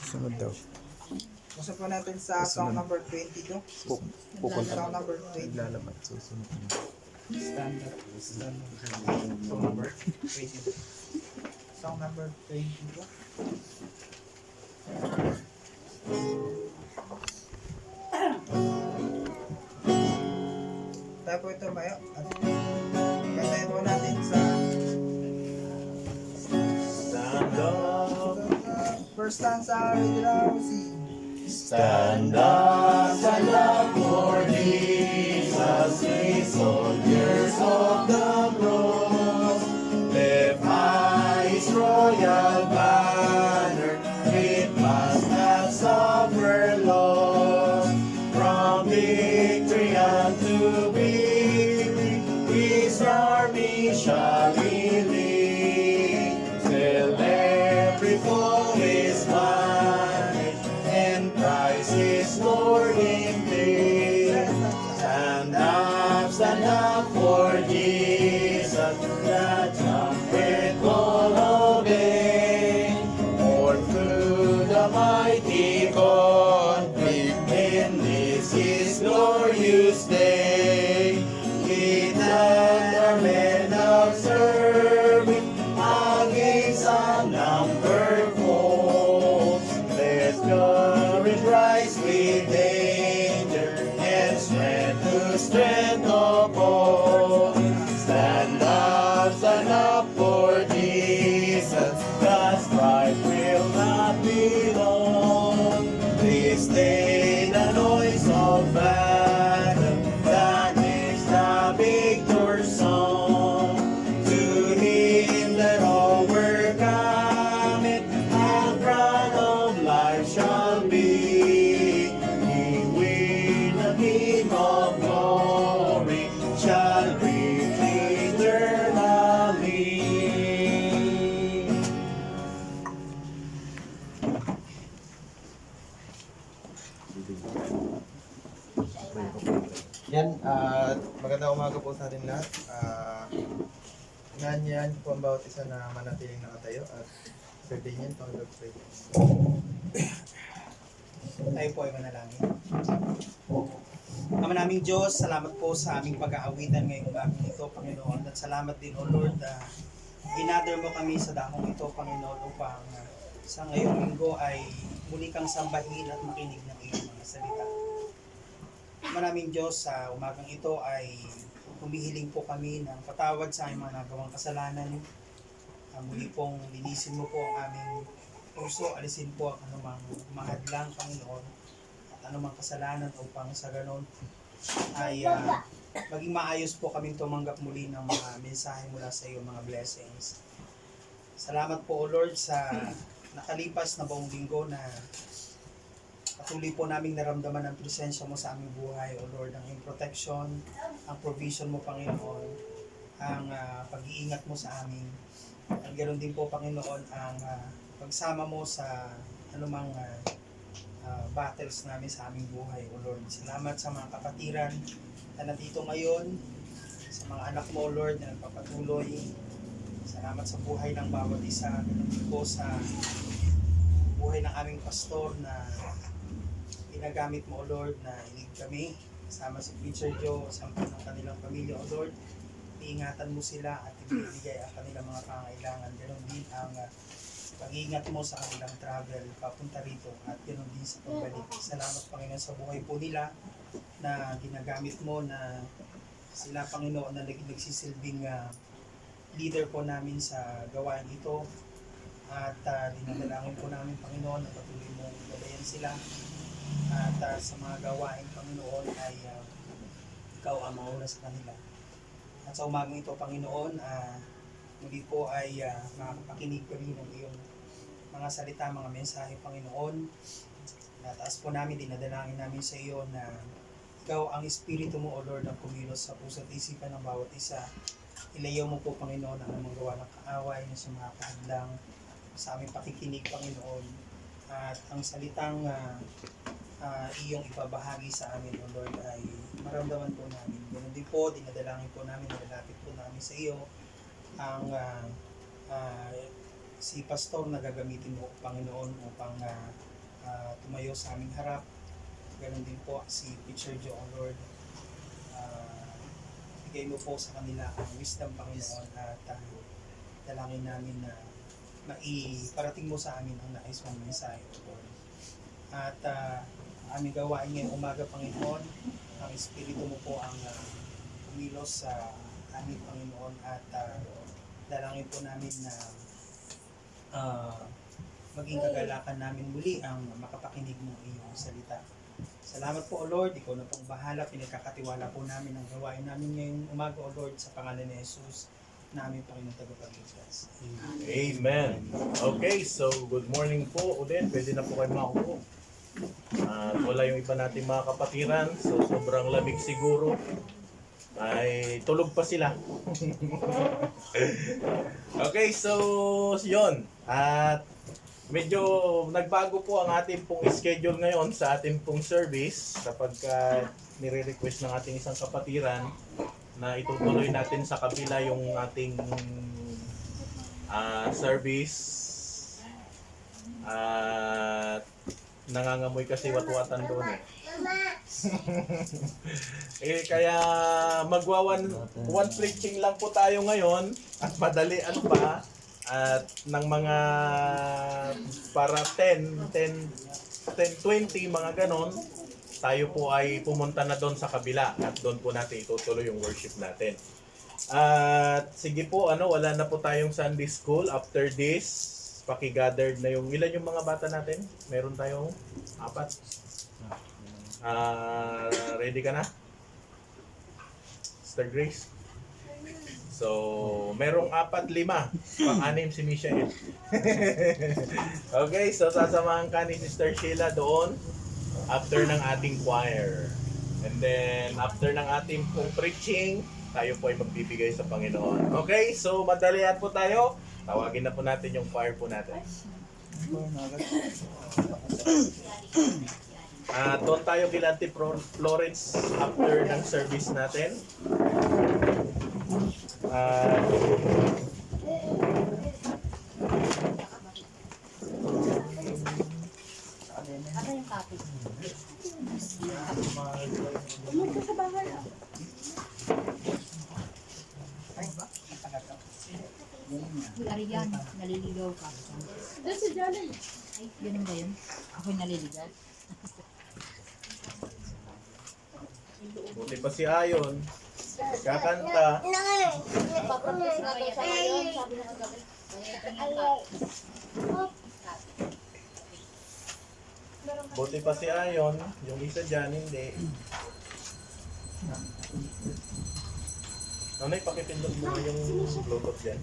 Sunod daw. Basta po natin sa song number 22. Pupunta Song number 20. Lalaman. Susunod na. Standard. Song number 22. Song number 22. Tayo po ito mayo. Kantayin po natin sa Stand up. first stanza, original C. Stand up for Jesus, we soldiers of the cross. Lift high His royal banner, it must have suffered loss. From victory unto victory, His army shall we lead, till every foe is vanquished, and Christ is Lord indeed. Stand up for Jesus, the trumpet will obey. For through the mighty conflict in this His glorious day, He that are men of service against unnumbered foes. Let courage rise with danger, and strength to strength oppose. Stand up for Jesus, the strife will not be long. This day the noise of battle, that is the victor's song. To Him that overcometh, a crown of life shall be. He will the King of glory, shall reign eternally. Yan, magandang umaga po sa ating lahat. Yan po ang bawat isa na manatiling nakatayo at sabihin Panginoon pray. Tayo po ay manalangin. Ama naming Diyos, salamat po sa aming pag-aawitan ngayong umaga ito, Panginoon. At salamat din, O Lord, na ginather mo kami sa dakong ito, Panginoon, upang sa ngayong linggo ay muli kang sambahin at makinig ng iyong mga salita. Maraming Diyos, sa umagang ito ay humihiling po kami ng patawad sa aming mga nagawang kasalanan. Muli pong linisin mo po ang aming puso, alisin po ang anumang mahadlang, Panginoon, at anumang kasalanan upang sa ganon ay maging maayos po kaming tumanggap muli ng mga mensahe mula sa iyo, mga blessings. Salamat po, O Lord, sa nakalipas na buong linggo na patuloy po naming naramdaman ang presensya mo sa aming buhay, O Lord, ang iyong protection, ang provision mo, Panginoon, ang pag-iingat mo sa amin. At ganoon din po, Panginoon, ang pagsama mo sa anumang battles namin sa aming buhay, O Lord. Salamat sa mga kapatiran na nandito ngayon, sa mga anak mo, O Lord, na nagpapatuloy. Salamat sa buhay ng bawat isa, ganoon din po sa buhay ng aming pastor na ginagamit mo, O Lord, na inig kami, kasama si Preacher Joe, kasama ng kanilang pamilya, O Lord. Iingatan mo sila at ibigay ang kanilang mga pangailangan. Ganon din ang pag-iingat mo sa kanilang travel papunta rito at ganon din sa pagbalik. Salamat, Panginoon, sa buhay po nila na ginagamit mo, na sila, Panginoon, na nagsisilbing leader po namin sa gawain ito. At dinadalangin po namin, Panginoon, na patuloy mong gabayan sila. At sa mga gawain, Panginoon, ay ikaw ang mauna sa kanila. At sa umagang ito, Panginoon, muli po ay makakapakinig kami ng iyong mga salita, mga mensahe, Panginoon. Nataas po namin, dinadalangin namin sa iyo na ikaw ang Espiritu mo, O Lord, ang kumilos sa puso at isipan ng bawat isa. Ilayaw mo po, Panginoon, ang mga gawa ng kaaway na sa mga kahadlang sa aming pakikinig, Panginoon. At ang salitang iyong ipabahagi sa amin, O Lord, ay maramdaman po namin. Ganun din po, dinadalangin po namin, nilalapit po namin sa iyo ang si Pastor na gagamitin mo, Panginoon, upang tumayo sa aming harap. Ganon din po si Teacher Joe, O Lord. Bigay mo po sa kanila ang wisdom, Panginoon, at dalangin namin na maiparating mo sa amin ang nais mong mensahe, Lord. At aming gawain ngayong umaga, Panginoon, ang Espiritu mo po ang kumilos sa amin, Panginoon, at dalangin po namin na maging kagalakan namin muli ang makapakinig ng iyong salita. Salamat po, O Lord. Ikaw na pong bahala. Pinagkakatiwala po namin ang gawain namin ngayong umaga, O Lord, sa pangalan ni Jesus, namin Panginoon tagapagligtas. Amen. Okay, so good morning po ulit. Pwede na po kayo makupo. At wala yung iba nating mga kapatiran. So sobrang lamig siguro. Ay tulog pa sila. Okay, so yun. At medyo nagbago po ang ating pong schedule ngayon sa ating pong service kapag nire-request ng ating isang kapatiran na itutuloy natin sa kabila yung ating service. At nangangamoy kasi watwatan doon eh. Kaya magwa one preaching lang po tayo ngayon at madalian pa at ng mga para 10-20 mga ganon, tayo po ay pumunta na doon sa kabila at doon po natin itutuloy yung worship natin. At sige po, wala na po tayong Sunday school after this. Paki-gathered na ilan yung mga bata natin? Meron tayong 4. Ready ka na? Sister Grace? So, merong 4-5. Pang-anim si Michelle. Okay, so sasamahan ka ni Sister Sheila doon after ng ating choir. And then, after ng ating pong preaching, tayo po ay magbibigay sa Panginoon. Okay, so madalian po tayo. Tawagin na po natin yung choir po natin. Doon tayo kay Auntie Florence after ng service natin. Ano yung copy? Pumunta sa bahay ah. Ariyan, naliligaw ka. Doon si Johnny. Ay, ganun ba yun? Ako'y naliligaw. Buti pa si Ayon. Kakanta. Papractice na kayo sa ngayon. Sabi na kagabi. Buti pa si Ayon. Yung isa dyan, hindi. Nanay, pakipindot mo yung Bluetooth dyan.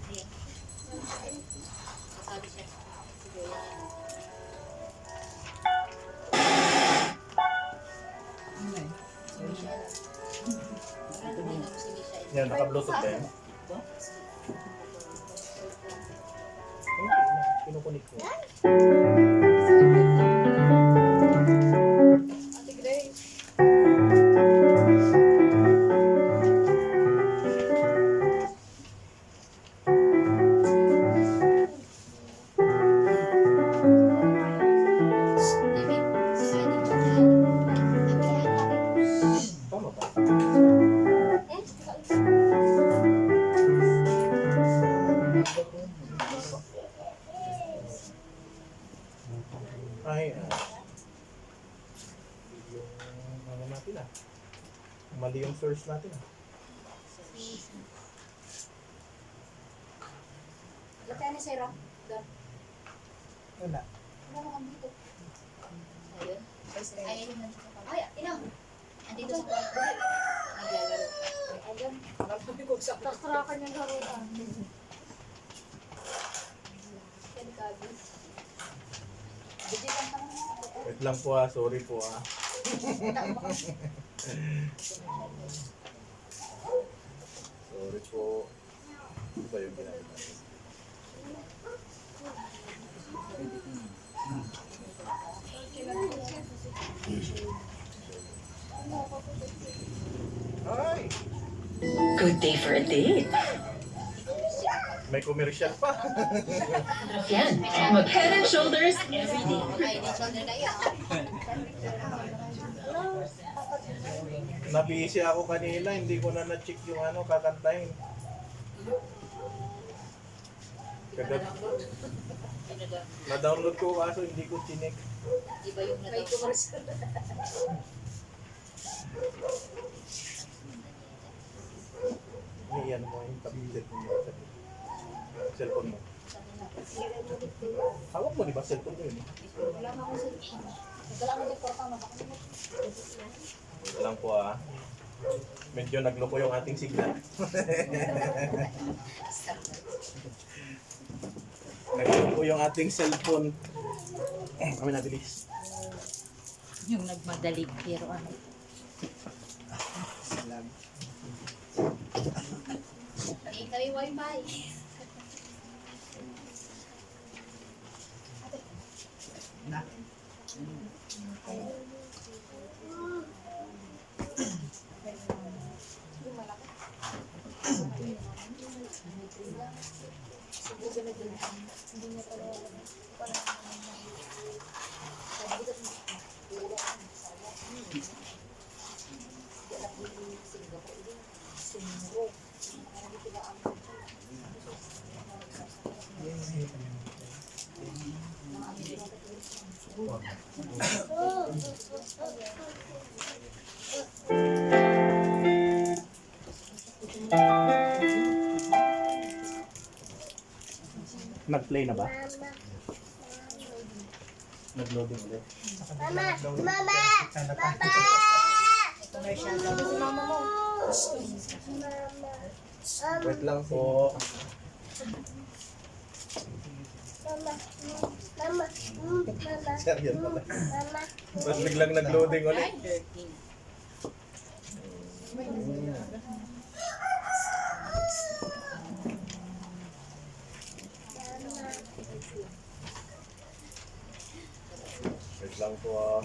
Sabi siya. Sige yan. Yan, naka-Bluetooth din. Kinukunik ko. Ate Grace. Tama ba? Ay, yung natin mali yung source natin Lagyan ni Sarah. Wala. Ano naman dito? Ayun. Ayun na siya. Ay, inang. Andito sa kwarto. Naglalaro. Ayun. Parang sabi ko sa tracker niyang laruan. Delikado. Digitan pa naman. Wait lang po sorry po sorry po. Ano ba yung ginagawa natin? Ay! Good day for a date. May commercial pa. Yan. Mag-head and shoulders every day. Ay, di shoulder kayo. Nabisi ako kanina, hindi ko na na-check yung ano, kakantahin. Na-download ko kaso hindi ko chinek. Iba yung nataw. Yan mo yung tablet mo. Cellphone mo. Hawak mo di ba cellphone mo yun? Wala nga akong cellphone. Wala akong reportang makakalimutan. Ito lang po ah. Medyo nagloko yung ating signal. Nagloko yung ating cellphone. Kami nabilis. Yung nagmadalig pero ano. Salamat. Hindi kami wifi. Na. Nag-play na ba? Nag-loading ulit. Commercial daw si mama mo. Wait lang po. Seryo pala. Tapos biglang nag-loading ulit. 13. Wait lang po ah.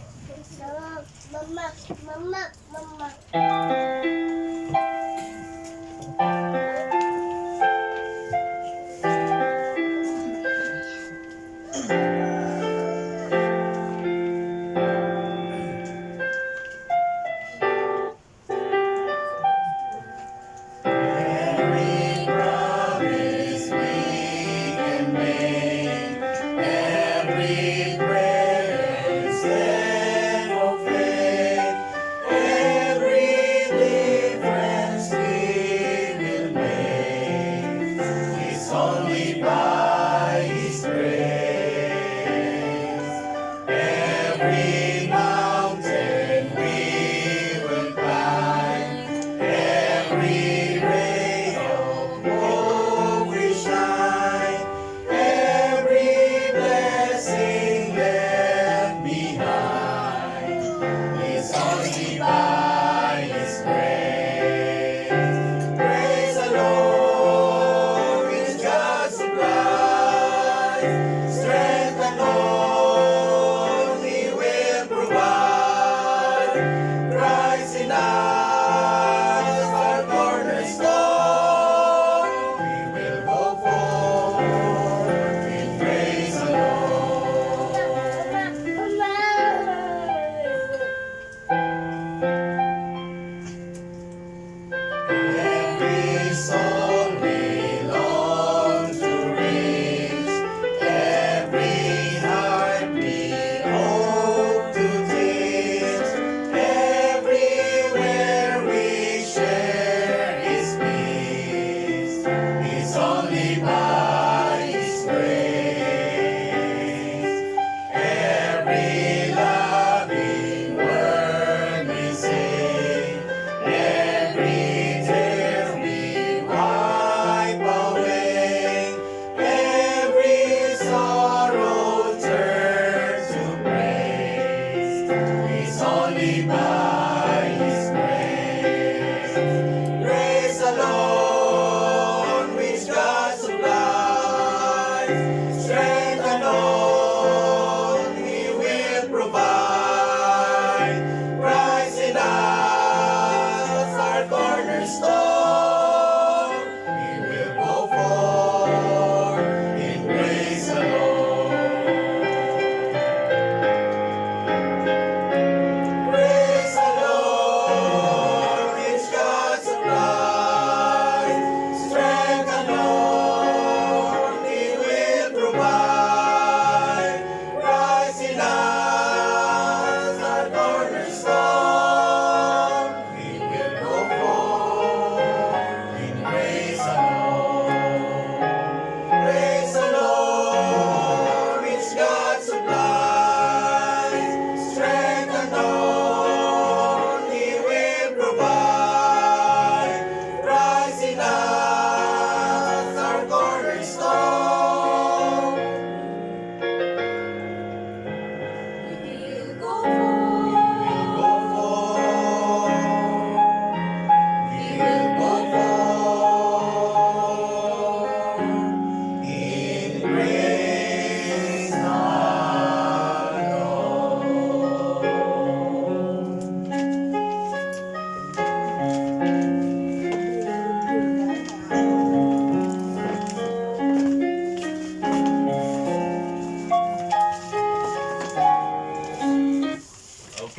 Strength and only will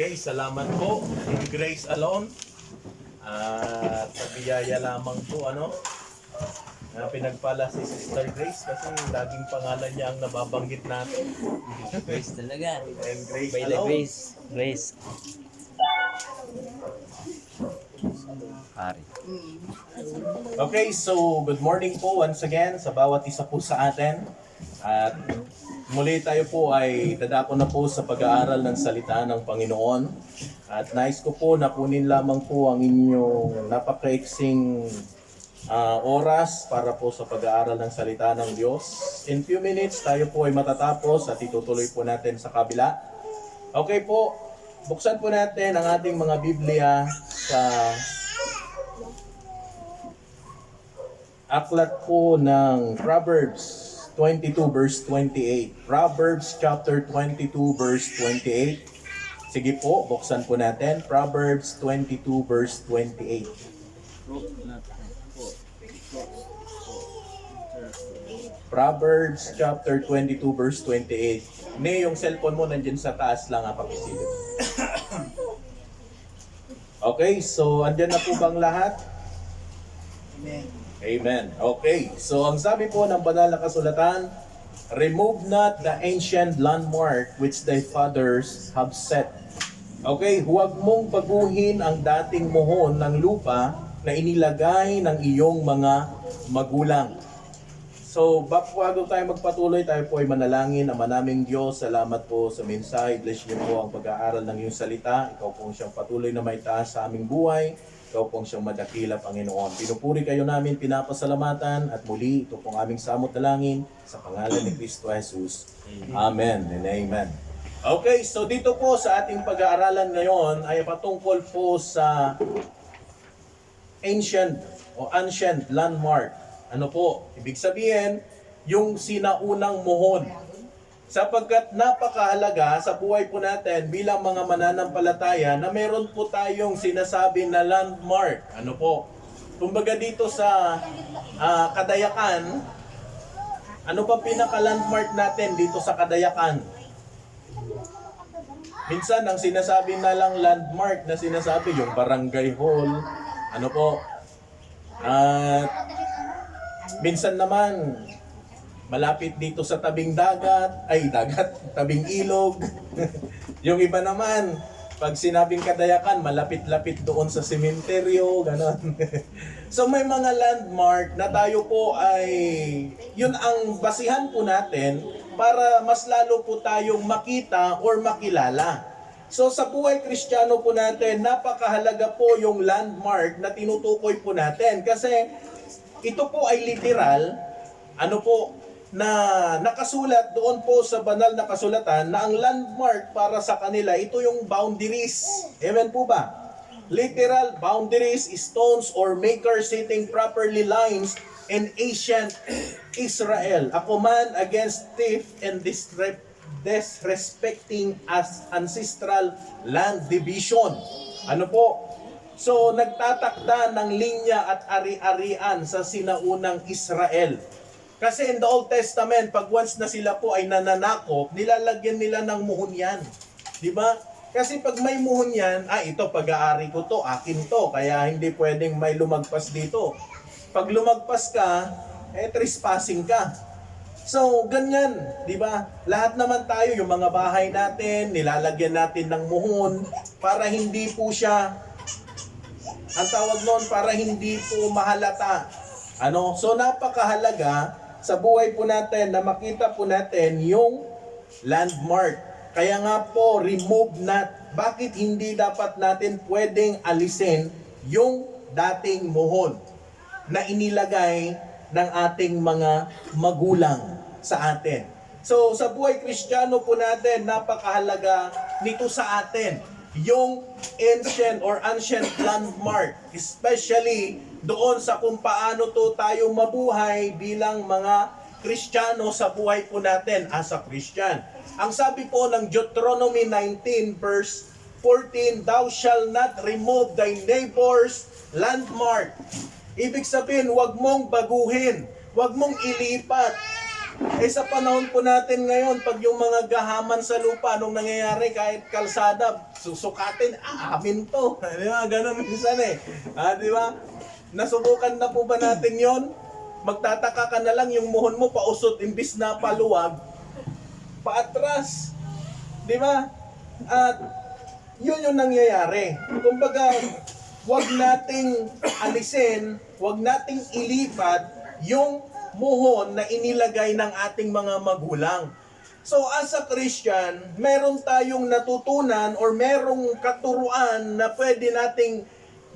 Okay, salamat po. In grace alone. At sa biyaya lamang po, na pinagpala si Sister Grace kasi laging pangalan niya ang nababanggit natin. Grace talaga. And grace By the alone. grace. Grace. Pare. Okay, so good morning po once again sa bawat isa po sa atin. At muli tayo po ay dadako na po sa pag-aaral ng salita ng Panginoon. At nais ko po na kunin lamang po ang inyong napakaiksing oras para po sa pag-aaral ng salita ng Diyos. In few minutes tayo po ay matatapos at itutuloy po natin sa kabila. Okay po, buksan po natin ang ating mga Biblia sa aklat po ng Proverbs 22 verse 28. Proverbs chapter 22 verse 28. Sige po, buksan po natin. Proverbs 22 verse 28. Proverbs chapter 22 verse 28. Yung cellphone mo nandiyan sa taas lang pakisilip. Okay, so andyan na po bang lahat? Amen. Amen. Okay. So, ang sabi po ng banal na kasulatan, remove not the ancient landmark which thy fathers have set. Okay, huwag mong baguhin ang dating mohon ng lupa na inilagay ng iyong mga magulang. So, bago tayo magpatuloy, tayo po ay manalangin. Ama naming Diyos, salamat po sa mensahe. Bless niyo po ang pag-aaral ng iyong salita. Ikaw po siyang patuloy na may taas sa aming buhay. Ikaw pong siyang madakila, Panginoon. Pinupuri kayo namin, pinapasalamatan, at muli, ito pong aming samot na langin sa pangalan ni Kristo Jesus. Amen and amen. Okay, so dito po sa ating pag-aaralan ngayon ay patungkol po sa ancient landmark. Ano po? Ibig sabihin, yung sinaunang mohon. Sapagkat napakahalaga sa buhay po natin bilang mga mananampalataya na meron po tayong sinasabi na landmark. Ano po? Kumbaga dito sa Kadayakan, ano pa pinaka-landmark natin dito sa Kadayakan? Minsan ang sinasabi na lang landmark na sinasabi yung barangay hall. Ano po? At minsan naman malapit dito sa tabing tabing ilog. Yung iba naman, pag sinabing Kadayakan, malapit-lapit doon sa sementeryo, ganon. So may mga landmark na tayo po ay, yun ang basihan po natin para mas lalo po tayong makita or makilala. So sa buhay Kristiyano po natin, napakahalaga po yung landmark na tinutukoy po natin. Kasi ito po ay literal, na nakasulat doon po sa banal na kasulatan na ang landmark para sa kanila, ito yung boundaries. Amen po ba? Literal boundaries, stones or makers setting properly lines in ancient Israel. A command against theft and disrespecting as ancestral land division. Ano po? So, nagtatakda ng linya at ari-arian sa sinaunang Israel. Kasi in the Old Testament, pag once na sila po ay nananakop, nilalagyan nila ng muhon yan. Di ba? Kasi pag may muhon yan, ito pag-aari ko to, akin to, kaya hindi pwedeng may lumagpas dito. Pag lumagpas ka, trespassing ka. So, ganyan, di ba? Lahat naman tayo, yung mga bahay natin, nilalagyan natin ng muhon para hindi po siya, ang tawag noon, para hindi po mahalata. So, napakahalaga sa buhay po natin na makita po natin yung landmark. Kaya nga po, remove not. Bakit hindi dapat natin pwedeng alisin yung dating mohon na inilagay ng ating mga magulang sa atin? So, sa buhay Kristiyano po natin, napakahalaga nito sa atin. Yung ancient landmark, especially doon sa kung paano to tayo mabuhay bilang mga Kristiyano sa buhay po natin as a Christian. Ang sabi po ng Deuteronomy 19 verse 14, thou shalt not remove thy neighbor's landmark. Ibig sabihin, huwag mong baguhin, huwag mong ilipat Eh sa panahon po natin ngayon, pag yung mga gahaman sa lupa, anong nangyayari? Kahit kalsada, susukatin, amin to. Di ba? Ganun minsan eh. Di ba? Nasubukan na po ba natin yon? Magtataka ka na lang yung muhon mo pausot, imbis na paluwag, paatras. Di ba? At yun yung nangyayari. Kumbaga, wag nating alisin, wag nating ilipat yung muhon na inilagay ng ating mga magulang. So as a Christian, meron tayong natutunan or merong katuruan na pwede nating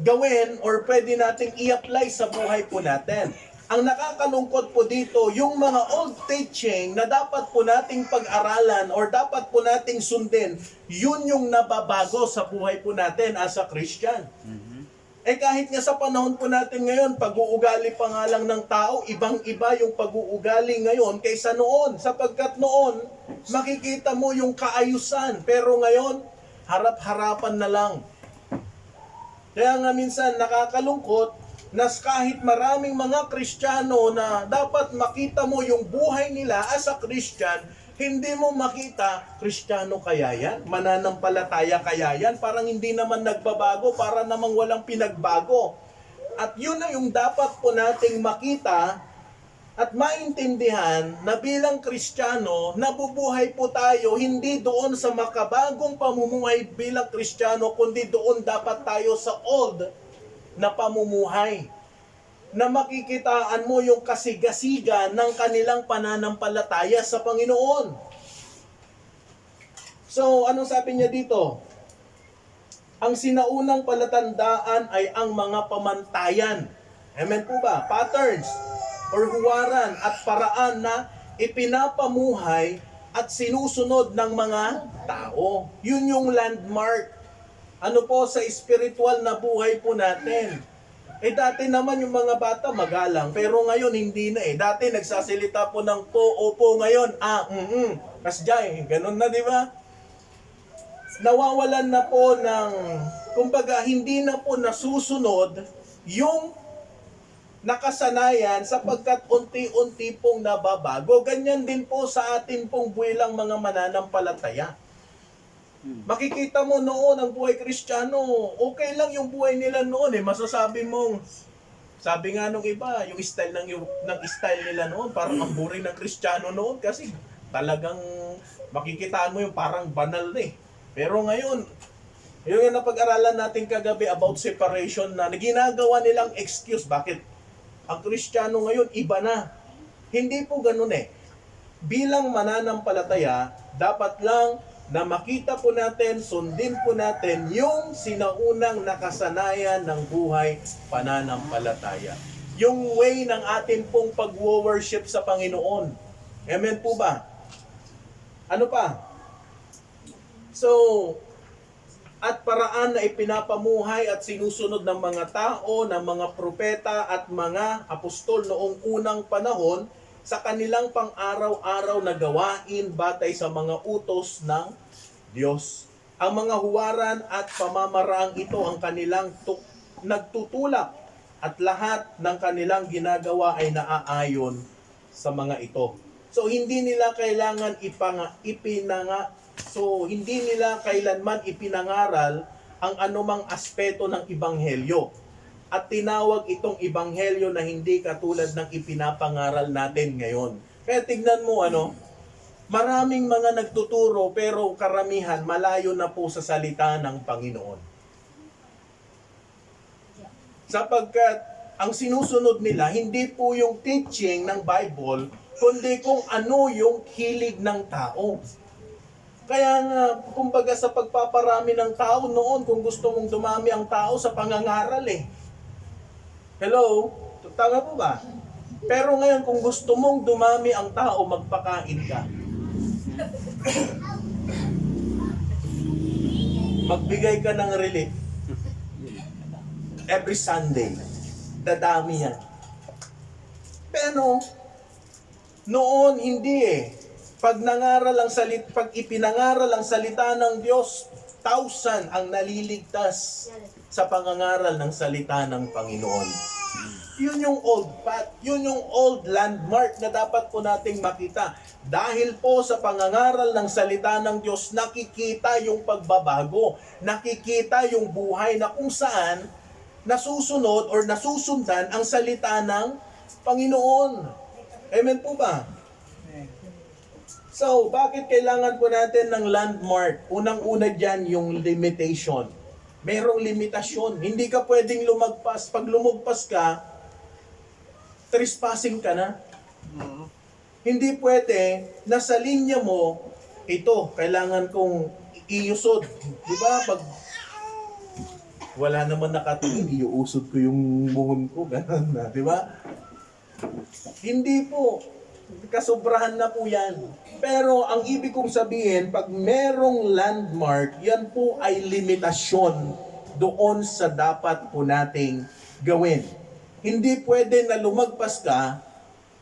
gawin or pwede nating i-apply sa buhay po natin. Ang nakakalungkot po dito, yung mga old teaching na dapat po nating pag-aralan or dapat po nating sundin, yun yung nababago sa buhay po natin as a Christian. Eh kahit nga sa panahon po natin ngayon, pag-uugali pa nga lang ng tao, ibang-iba yung pag-uugali ngayon kaysa noon. Sapagkat noon, makikita mo yung kaayusan. Pero ngayon, harap-harapan na lang. Kaya nga minsan nakakalungkot na kahit maraming mga Kristiyano na dapat makita mo yung buhay nila as a Christian, hindi mo makita, Kristiyano kaya yan? Mananampalataya kaya yan? Parang hindi naman nagbabago, para namang walang pinagbago. At yun na yung dapat po nating makita at maintindihan na bilang Kristiyano, nabubuhay po tayo hindi doon sa makabagong pamumuhay bilang Kristiyano, kundi doon dapat tayo sa old na pamumuhay. Na makikitaan mo yung kasigasigan ng kanilang pananampalataya sa Panginoon. So, anong sabi niya dito? Ang sinaunang palatandaan ay ang mga pamantayan. Amen po ba? Patterns or huwaran at paraan na ipinapamuhay at sinusunod ng mga tao. Yun yung landmark. Ano po sa spiritual na buhay po natin. Eh dati naman yung mga bata magalang, pero ngayon hindi na eh. Dati nagsasalita po ng po, opo, ngayon, kasjay, ganun na, di ba? Nawawalan na po ng, kumbaga, hindi na po nasusunod yung nakasanayan sapagkat unti-unti pong nababago. Ganyan din po sa atin pong bilang mga mananampalataya. Makikita mo noon ang buhay Kristiyano, okay lang yung buhay nila noon eh. Masasabi mong, sabi nga nung iba, yung style ng style nila noon, parang ang boring ng Kristiyano noon kasi talagang makikitaan mo yung parang banal na eh. Pero ngayon, yung napag-aralan natin kagabi about separation na ginagawa nilang excuse. Bakit? Ang Kristiyano ngayon, iba na. Hindi po ganun eh. Bilang mananampalataya, dapat lang na makita po natin, sundin po natin yung sinaunang nakasanayan ng buhay pananampalataya. Yung way ng atin pong pag-worship sa Panginoon. Amen po ba? Ano pa? So, at paraan na ipinapamuhay at sinusunod ng mga tao, ng mga propeta at mga apostol noong unang panahon sa kanilang pang-araw-araw na gawain batay sa mga utos ng Diyos. Ang mga huwaran at pamamaraang ito ang kanilang nagtutulak at lahat ng kanilang ginagawa ay naaayon sa mga ito. So hindi nila kailangan hindi nila kailanman ipinangaral ang anumang aspeto ng ebanghelyo. At tinawag itong ebanghelyo na hindi katulad ng ipinapangaral natin ngayon. Kaya tignan mo maraming mga nagtuturo pero karamihan malayo na po sa salita ng Panginoon. Sapagkat ang sinusunod nila hindi po yung teaching ng Bible, kundi kung ano yung hilig ng tao. Kaya nga, kumbaga sa pagpaparami ng tao noon, kung gusto mong dumami ang tao sa pangangaral Hello? Tama po ba? Pero ngayon, kung gusto mong dumami ang tao, magpakain ka. Magbigay ka ng relief. Every Sunday. Dadami yan. Pero, noon hindi Pag ipinangaral ang salita ng Diyos, 1,000 ang naliligtas sa pangangaral ng salita ng Panginoon. Yun yung old path. Yun yung old landmark na dapat po nating makita. Dahil po sa pangangaral ng salita ng Diyos, nakikita yung pagbabago. Nakikita yung buhay na kung saan nasusunod or nasusundan ang salita ng Panginoon. Amen po ba? So, bakit kailangan po natin ng landmark? Unang-una dyan yung limitation. Merong limitasyon. Hindi ka pwedeng lumagpas. Pag lumagpas ka, trespassing ka na. Hindi pwede na sa linya mo, ito, kailangan kong iusod. Di ba? Pag wala naman nakatingin, iuusod ko yung buhon ko. Ganun na. Di ba? Hindi po. Kasobrahan na po yan. Pero ang ibig kong sabihin, pag merong landmark, yan po ay limitasyon doon sa dapat po nating gawin. Hindi pwede na lumagpas ka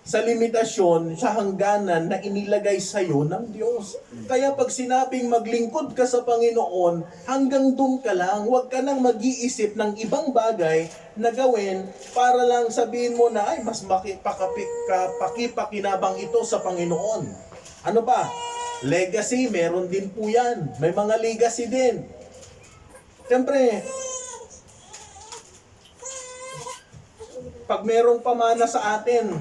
sa limitasyon, sa hangganan na inilagay sa iyo ng Diyos. Kaya pag sinabing maglingkod ka sa Panginoon, hanggang doon ka lang, huwag ka nang mag-iisip ng ibang bagay na gawin para lang sabihin mo na, ay, mas pakipakinabang ito sa Panginoon. Ano ba? Legacy, meron din po yan. May mga legacy din. Siyempre, pag merong pamana sa atin,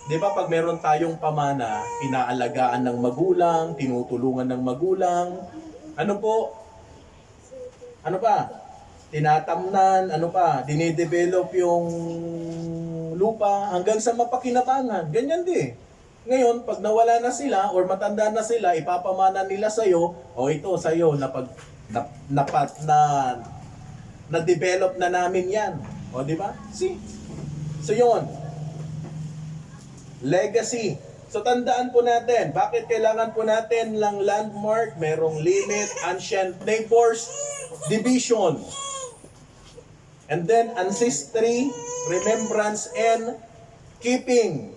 di ba pag meron tayong pamana, inaalagaan ng magulang, tinutulungan ng magulang, ano po? Ano pa? Tinatamnan, ano pa? Dinidevelop yung lupa hanggang sa mapakinabangan. Ganyan din. Ngayon, pag nawala na sila or matanda na sila, ipapamana nila sa'yo, o ito sa'yo, na-develop na namin yan. O, di ba? See? So, yun. Legacy. So tandaan po natin, bakit kailangan po natin lang landmark, merong limit, ancient neighbors, division. And then ancestry, remembrance, and keeping.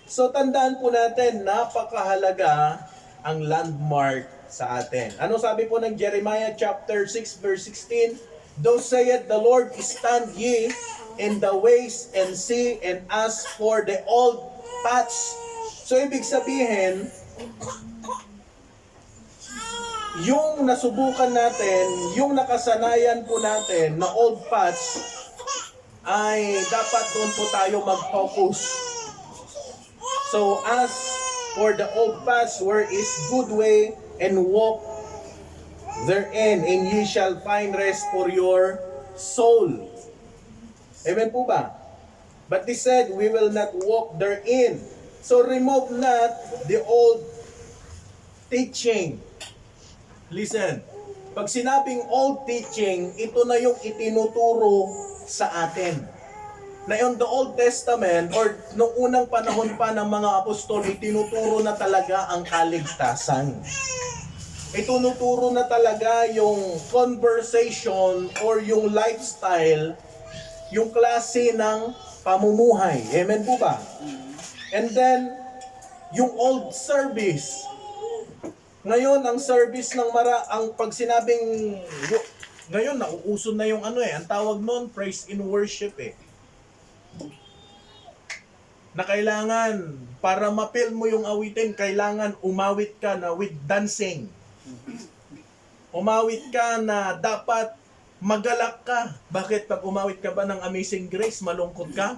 So tandaan po natin, napakahalaga ang landmark sa atin. Ano sabi po ng Jeremiah chapter 6 verse 16? Thus saith the Lord, stand ye in the ways and see and ask for the old paths. So, ibig sabihin, yung nasubukan natin, yung nakasanayan po natin na old paths, ay dapat doon po tayo mag-focus. So, as for the old paths, where is good way, and walk therein, and ye shall find rest for your soul. Amen po ba? But he said, we will not walk therein. So remove not the old teaching. Listen, pag sinabing old teaching, ito na yung itinuturo sa atin. Na yung the Old Testament, or nung unang panahon pa ng mga apostol, itinuturo na talaga ang kaligtasan. Itinuturo na talaga yung conversation or yung lifestyle, yung klase ng pamumuhay. Amen po ba? And then, yung old service. Ngayon, ang service ng ang pag sinabing, ngayon, nauuso na yung ang tawag nun, praise in worship Na kailangan, para ma-feel mo yung awitin, kailangan umawit ka na with dancing. Umawit ka na dapat magalak ka. Bakit pag umawit ka ba ng Amazing Grace, malungkot ka?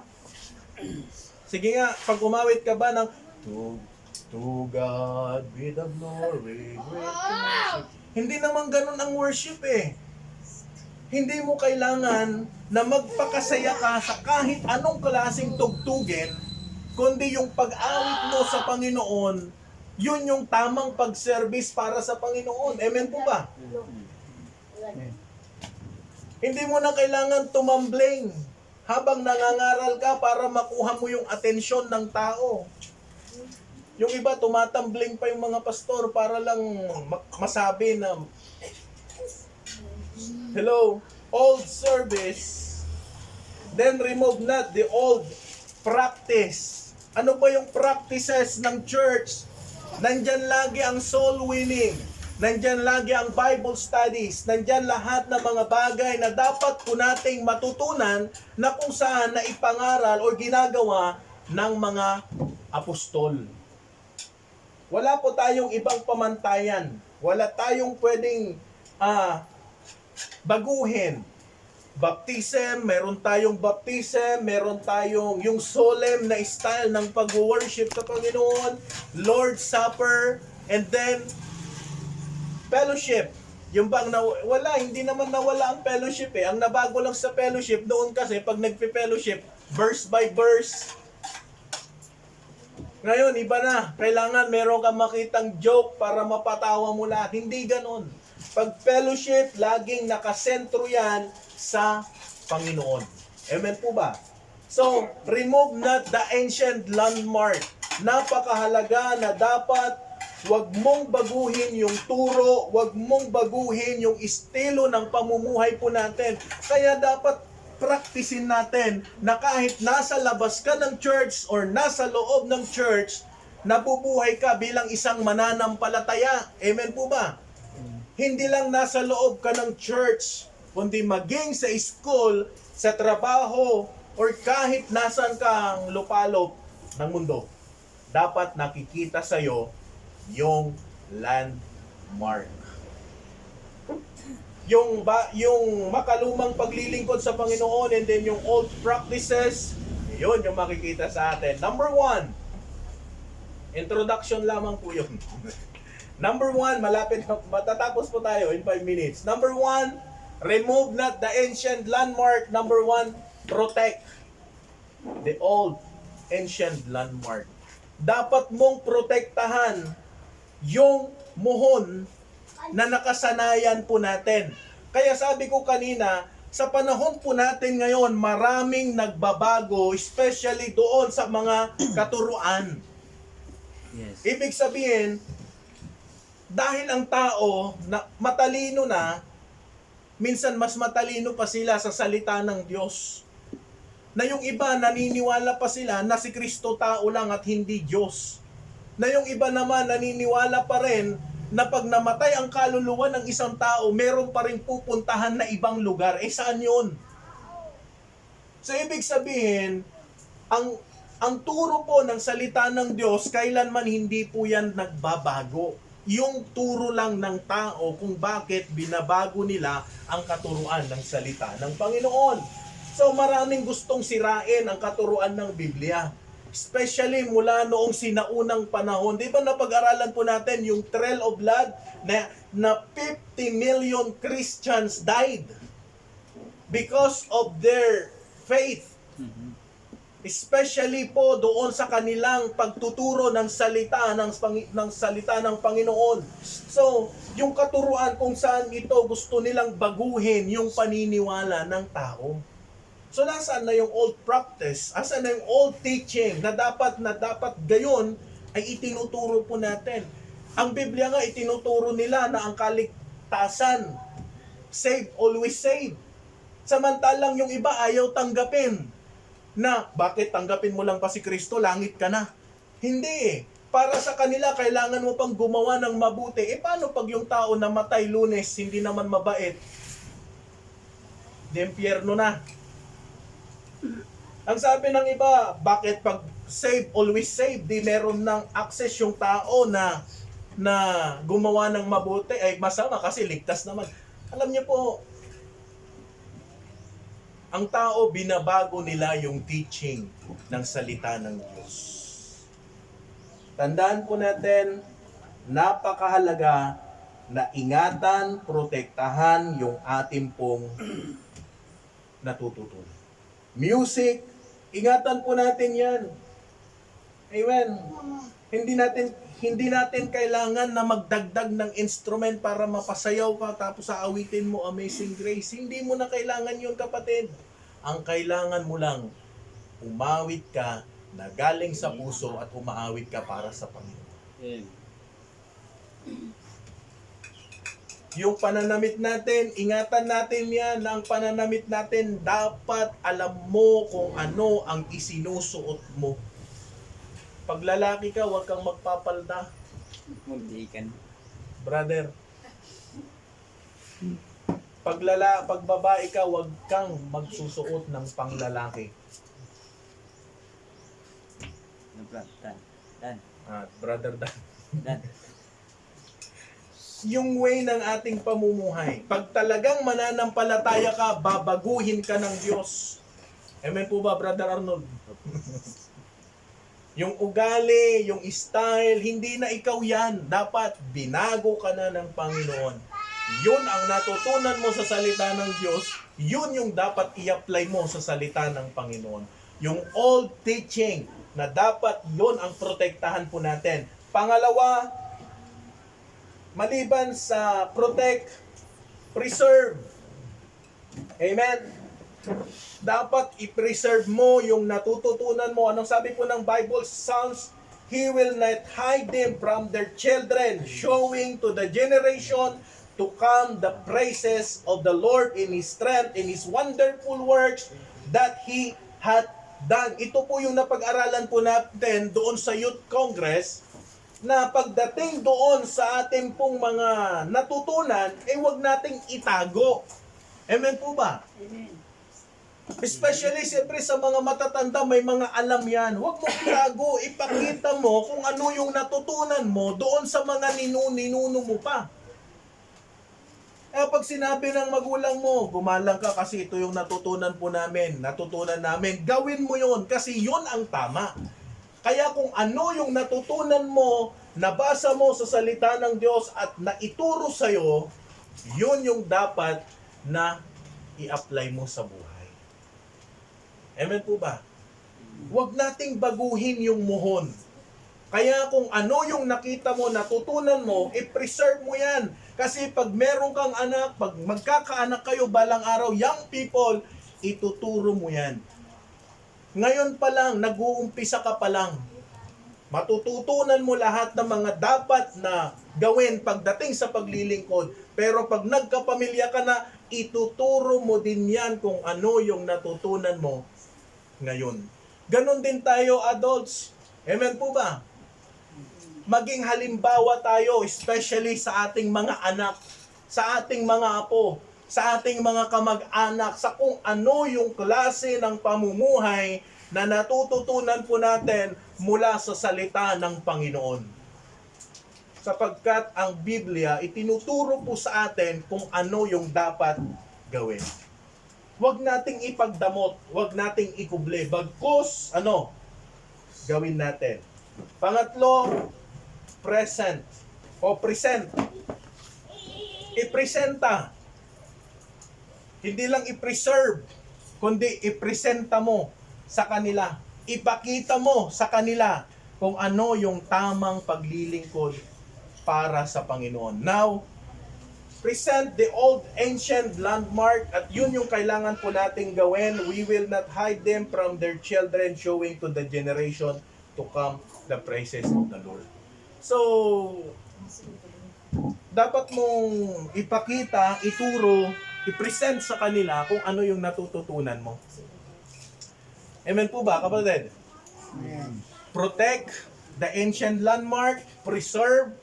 Sige nga, pag umawit ka ba ng To God be the glory, great worship. Hindi naman ganun ang worship Hindi mo kailangan na magpakasaya ka sa kahit anong klaseng tugtugin, kundi yung pag-awit mo sa Panginoon, yun yung tamang pag-service para sa Panginoon. Amen po ba? Hindi mo na kailangan tumambling habang nangangaral ka para makuha mo yung atensyon ng tao. Yung iba, tumatambling pa yung mga pastor para lang masabi na, hello, old service, then remove not the old practice. Ano ba yung practices ng church? Nandyan lagi ang soul winning. Nandyan lagi ang Bible studies. Nandyan lahat ng mga bagay na dapat po nating matutunan na kung saan na ipangaral o ginagawa ng mga apostol. Wala po tayong ibang pamantayan. Wala tayong pwedeng baguhin. Baptism, meron tayong baptism, meron tayong yung solemn na style ng pag-worship sa Panginoon, Lord's Supper, and then fellowship. Yung bang wala, hindi naman nawala ang fellowship eh. Ang nabago lang sa fellowship, noon kasi pag nagpe-fellowship, verse by verse. Ngayon, iba na. Kailangan meron kang makitang joke para mapatawa mo lahat. Hindi ganon. Pag fellowship, laging nakasentro yan sa Panginoon. Amen po ba? So, remove not the ancient landmark. Napakahalaga na dapat wag mong baguhin yung turo, wag mong baguhin yung estilo ng pamumuhay po natin. Kaya dapat praktisin natin na kahit nasa labas ka ng church or nasa loob ng church, nabubuhay ka bilang isang mananampalataya. Amen po ba? Hindi lang nasa loob ka ng church, kundi maging sa school, sa trabaho, or kahit nasan kang lupalop ng mundo, dapat nakikita sa'yo yung landmark. Yung makalumang paglilingkod sa Panginoon and then yung old practices, yun yung makikita sa atin. Number 1, introduction lamang po yun. Number 1, malapit na, matatapos po tayo in 5 minutes. Number 1, remove not the ancient landmark. Number 1, protect the old ancient landmark. Dapat mong protektahan yung muhon na nakasanayan po natin. Kaya sabi ko kanina, sa panahon po natin ngayon, maraming nagbabago, especially doon sa mga katuruan. Yes. Ibig sabihin, dahil ang tao na matalino na, minsan mas matalino pa sila sa salita ng Diyos. Na yung iba naniniwala pa sila na si Kristo tao lang at hindi Diyos. Na yung iba naman naniniwala pa rin na pag namatay ang kaluluwa ng isang tao, meron pa rin pupuntahan na ibang lugar. Eh saan yun? So ibig sabihin, ang turo po ng salita ng Diyos, kailanman hindi po yan nagbabago. Yung turo lang ng tao kung bakit binabago nila ang katuruan ng salita ng Panginoon. So maraming gustong sirain ang katuruan ng Biblia. Especially mula noong sinaunang panahon. Di ba napag-aralan po natin yung Trail of Blood na 50 million Christians died because of their faith. Especially po doon sa kanilang pagtuturo ng salita ng Panginoon. So, yung katuruan kung saan ito gusto nilang baguhin yung paniniwala ng tao. So, nasaan na yung old practice? Asan na yung old teaching na dapat gayon ay itinuturo po natin? Ang Biblia nga itinuturo nila na ang kaligtasan, save, always save. Samantalang yung iba ayaw tanggapin. Na, bakit tanggapin mo lang pa si Kristo, langit ka na? Hindi eh. Para sa kanila, kailangan mo pang gumawa ng mabuti. Eh, paano pag yung tao namatay Lunes, hindi naman mabait? Dempyerno na. Ang sabi ng iba, bakit pag save, always save, di meron ng access yung tao na gumawa ng mabuti, ay masama kasi ligtas naman. Alam niyo po, ang tao, binabago nila yung teaching ng salita ng Diyos. Tandaan po natin, napakahalaga na ingatan, protektahan yung ating pong natututunan. Music, ingatan po natin yan. Amen. Hindi natin kailangan na magdagdag ng instrument para mapasayaw ka tapos aawitin mo Amazing Grace. Hindi mo na kailangan yun, kapatid. Ang kailangan mo lang, umawit ka na galing sa puso at umaawit ka para sa Panginoon. Yung pananamit natin, ingatan natin yan na ang pananamit natin, dapat alam mo kung ano ang isinusuot mo. Pag lalaki ka, huwag kang magpapalda. Magdikan. Brother, Pag babae ka, huwag kang magsusuot ng panglalaki. Dan. At brother Dan. Dan. Yung way ng ating pamumuhay. Pag talagang mananampalataya ka, babaguhin ka ng Diyos. Amen po ba, Brother Arnold? Yung ugali, yung style, hindi na ikaw yan. Dapat binago ka na ng Panginoon. Yun ang natutunan mo sa salita ng Diyos. Yun yung dapat i-apply mo sa salita ng Panginoon. Yung old teaching na dapat yun ang protektahan po natin. Pangalawa, maliban sa protect, preserve. Amen? Dapat i-preserve mo yung natututunan mo. Anong sabi po ng Bible? Psalms, He will not hide them from their children, showing to the generation to come the praises of the Lord in His strength, in His wonderful works that He hath done. Ito po yung napag-aralan po natin doon sa Youth Congress, na pagdating doon sa ating pong mga natutunan, huwag nating itago. Amen po ba? Amen. Especially, siyempre, sa mga matatanda, may mga alam yan. Huwag mo itago, ipakita mo kung ano yung natutunan mo doon sa mga ninuno mo pa. Pag sinabi ng magulang mo, gumalang ka kasi ito yung natutunan namin, gawin mo yon kasi yun ang tama. Kaya kung ano yung natutunan mo, nabasa mo sa salita ng Diyos at naituro sa'yo, yun yung dapat na i-apply mo sa buhay. Amen po ba? Huwag nating baguhin yung muhon. Kaya kung ano yung nakita mo, natutunan mo, i-preserve mo yan. Kasi pag meron kang anak, pag magkakaanak kayo balang araw, young people, ituturo mo yan. Ngayon pa lang, nag-uumpisa ka pa lang. Matututunan mo lahat ng mga dapat na gawin pagdating sa paglilingkod. Pero pag nagkapamilya ka na, ituturo mo din yan kung ano yung natutunan mo ngayon. Ganon din tayo, adults. Amen po ba? Maging halimbawa tayo, especially sa ating mga anak, sa ating mga apo, sa ating mga kamag-anak, sa kung ano yung klase ng pamumuhay na natututunan po natin mula sa salita ng Panginoon. Sapagkat ang Biblia, itinuturo po sa atin kung ano yung dapat gawin. Huwag nating ipagdamot, huwag nating ikuble, bagkus, gawin natin. Pangatlo, present. I-presenta. Hindi lang i-preserve, kundi i-presenta mo sa kanila. Ipakita mo sa kanila kung ano yung tamang paglilingkod para sa Panginoon. Now, present the old ancient landmark at yun yung kailangan po nating gawin. We will not hide them from their children, showing to the generation to come the praises of the Lord. So, dapat mong ipakita, ituro, i-present sa kanila kung ano yung natututunan mo. Amen po ba, kapatid? Protect the ancient landmark, preserve,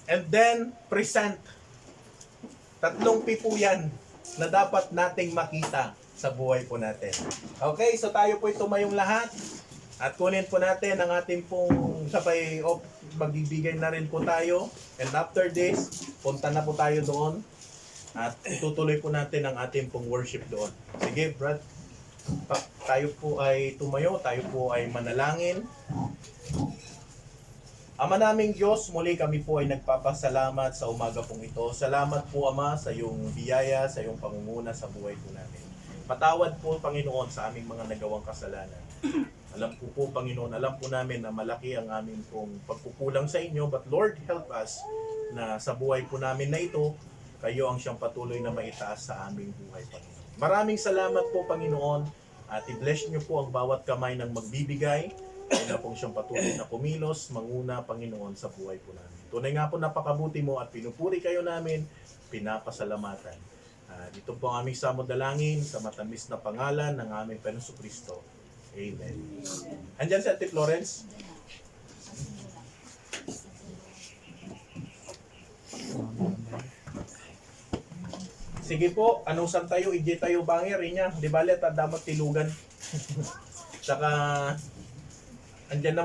and then present. Tatlong P po yan na dapat nating makita sa buhay po natin. Okay, so tayo po tumayong lahat at kunin po natin ang ating pong sabay magbibigay na rin po tayo. And after this, punta na po tayo doon at itutuloy po natin ang ating pong worship doon. Sige, Brad. Tayo po ay tumayo, tayo po ay manalangin. Ama naming Diyos, muli kami po ay nagpapasalamat sa umaga pong ito. Salamat po, Ama, sa iyong biyaya, sa iyong pangunguna sa buhay po namin. Patawad po, Panginoon, sa aming mga nagawang kasalanan. Alam po, Panginoon, alam po namin na malaki ang aming pong pagkukulang sa inyo. But Lord, help us na sa buhay po namin na ito, kayo ang siyang patuloy na maitaas sa aming buhay, Panginoon. Maraming salamat po, Panginoon, at i-bless niyo po ang bawat kamay ng magbibigay. Kaya na pong siyang patuloy na kumilos, manguna, Panginoon, sa buhay po namin. Tunay nga po napakabuti mo at pinupuri kayo namin, pinapasalamatan. Dito po ang aming samodalangin sa matamis na pangalan ng aming Panginoong Kristo. Amen. Andyan si Ate Florence. Sige po, anong san tayo, ije tayo bangir, inya. Di bale, at damat tilugan. Saka, andyan na